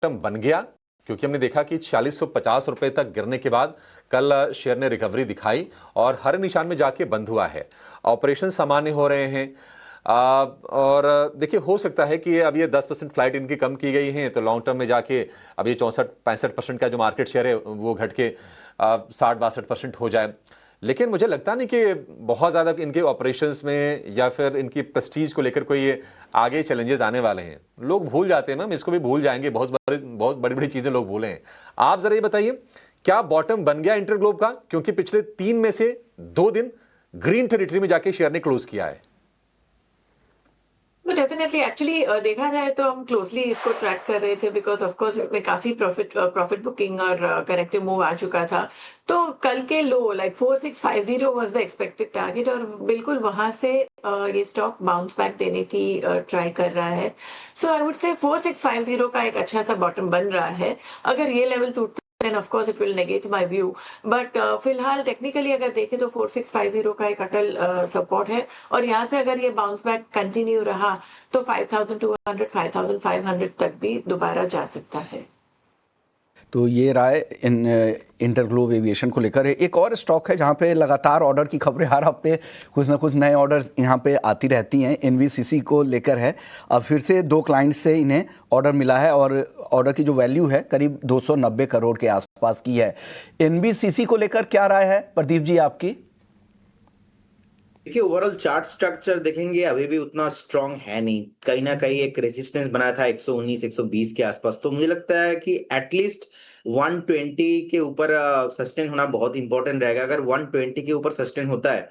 Bottom बन गया? क्योंकि हमने देखा कि 4650 रुपए तक गिरने के बाद कल शेयर ने रिकवरी दिखाई और हर निशान में जाके बंद हुआ है। ऑपरेशन सामान्य हो रहे हैं। और देखिए, हो सकता है कि अब ये 10% फ्लाइट इनकी कम की गई है, तो लॉन्ग टर्म में जाके अब ये 64-65% का जो मार्केट शेयर है वो घट के 60-62% हो जाए। लेकिन मुझे लगता नहीं कि बहुत ज़्यादा इनके ऑपरेशंस में या फिर इनकी प्रेस्टीज को लेकर कोई आगे चैलेंजेस आने वाले हैं। लोग भूल जाते हैं, मैम, इसको भी भूल जाएंगे। बहुत बड़ी बड़ी चीज़ें लोग भूले हैं। आप ज़रा ये बताइए, क्या बॉटम बन गया इंटरग्लोब का? क्योंकि पिछले 3 में से 2 दिन ग्रीन टेरिटरी में जाके शेयर ने क्लोज किया है। तो डेफिनेटली एक्चुअली देखा जाए तो हम क्लोजली इसको ट्रैक कर रहे थे बिकॉज ऑफ कोर्स इसमें काफी प्रॉफिट बुकिंग और करेक्टिव मूव आ चुका था। तो कल के low like 4650 was the expected target और बिल्कुल वहां से ये स्टॉक बाउंस बैक देने की ट्राई कर रहा है। सो आई वुड से 4650 का एक अच्छा सा बॉटम बन रहा है। अगर ये लेवल टूटता then of course it will negate my view, but फिलहाल टेक्निकली अगर देखें तो 4650 का एक अटल सपोर्ट है और यहाँ से अगर ये बाउंस बैक कंटिन्यू रहा तो 5200 5500 तक भी दोबारा जा सकता है। तो ये राय इन इंटरग्लोब एविएशन को लेकर है। एक और स्टॉक है जहाँ पे लगातार ऑर्डर की खबरें हर हफ्ते कुछ ना कुछ नए ऑर्डर यहाँ पे आती रहती हैं। एनवीसीसी को लेकर है। अब फिर से 2 क्लाइंट्स से इन्हें ऑर्डर मिला है और ऑर्डर की जो वैल्यू है करीब 290 करोड़ के आसपास की है। एनवीसीसी को लेकर क्या राय है प्रदीप जी आपकी? देखिए, ओवरऑल चार्ट स्ट्रक्चर देखेंगे अभी भी उतना स्ट्रांग है नहीं। कहीं ना कहीं एक रेजिस्टेंस बना था 119 120 के आसपास। तो मुझे लगता है कि एटलीस्ट 120 के ऊपर सस्टेन होना बहुत इंपॉर्टेंट रहेगा। अगर 120 के ऊपर सस्टेन होता है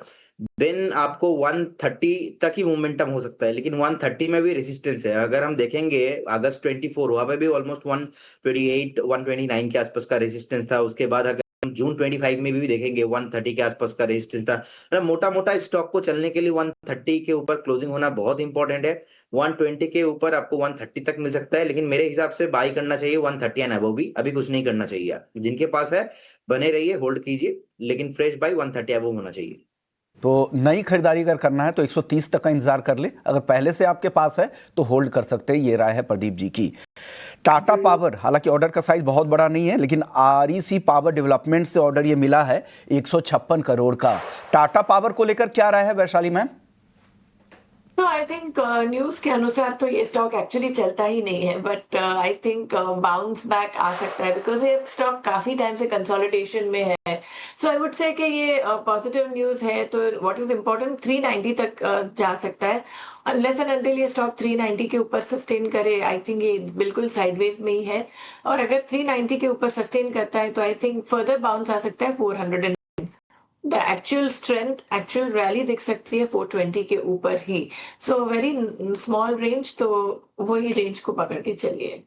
देन आपको 130 तक ही मोमेंटम हो सकता है, लेकिन 130 में भी रेजिस्टेंस है। अगर हम देखेंगे अगस्त 24 वहां पे भी ऑलमोस्ट 128 129 के आसपास का रेजिस्टेंस था। उसके बाद अगर हम जून 25 में भी देखेंगे 130 के आसपास का रेजिस्टेंस था। मतलब मोटा मोटा स्टॉक को चलने के लिए 130 के ऊपर क्लोजिंग होना बहुत इंपॉर्टेंट है। 120 के ऊपर आपको 130 तक मिल सकता है, लेकिन मेरे हिसाब से बाई करना चाहिए 130 एंड अबव भी। अभी कुछ नहीं करना चाहिए। जिनके पास है बने रहिए, होल्ड कीजिए, लेकिन फ्रेश बाई 130 अबव होना चाहिए। तो नई खरीदारी अगर करना है तो 130 तक का इंतजार कर ले। अगर पहले से आपके पास है तो होल्ड कर सकते हैं। ये राय है प्रदीप जी की। टाटा पावर, हालांकि ऑर्डर का साइज बहुत बड़ा नहीं है, लेकिन आरईसी पावर डेवलपमेंट से ऑर्डर ये मिला है 156 करोड़ का। टाटा पावर को लेकर क्या राय है वैशाली मैम? तो आई थिंक न्यूज के अनुसार तो ये स्टॉक एक्चुअली चलता ही नहीं है, but I think bounce back आ सकता है बिकॉज ये स्टॉक काफी टाइम से कंसोलिडेशन में है। सो आई वुड से कि ये पॉजिटिव न्यूज है। तो व्हाट इज इम्पोर्टेंट 390 तक जा सकता है। अनलेस एंड अनटिल ये स्टॉक 390 के ऊपर सस्टेन करे, आई थिंक ये बिल्कुल साइडवेज में ही है। और अगर 390 के ऊपर सस्टेन करता है तो आई थिंक फर्दर बाउंस आ सकता है 400। The actual strength, actual rally दिख सकती है 420 के ऊपर ही। सो वेरी स्मॉल रेंज, तो वही रेंज को पकड़ के चलिए।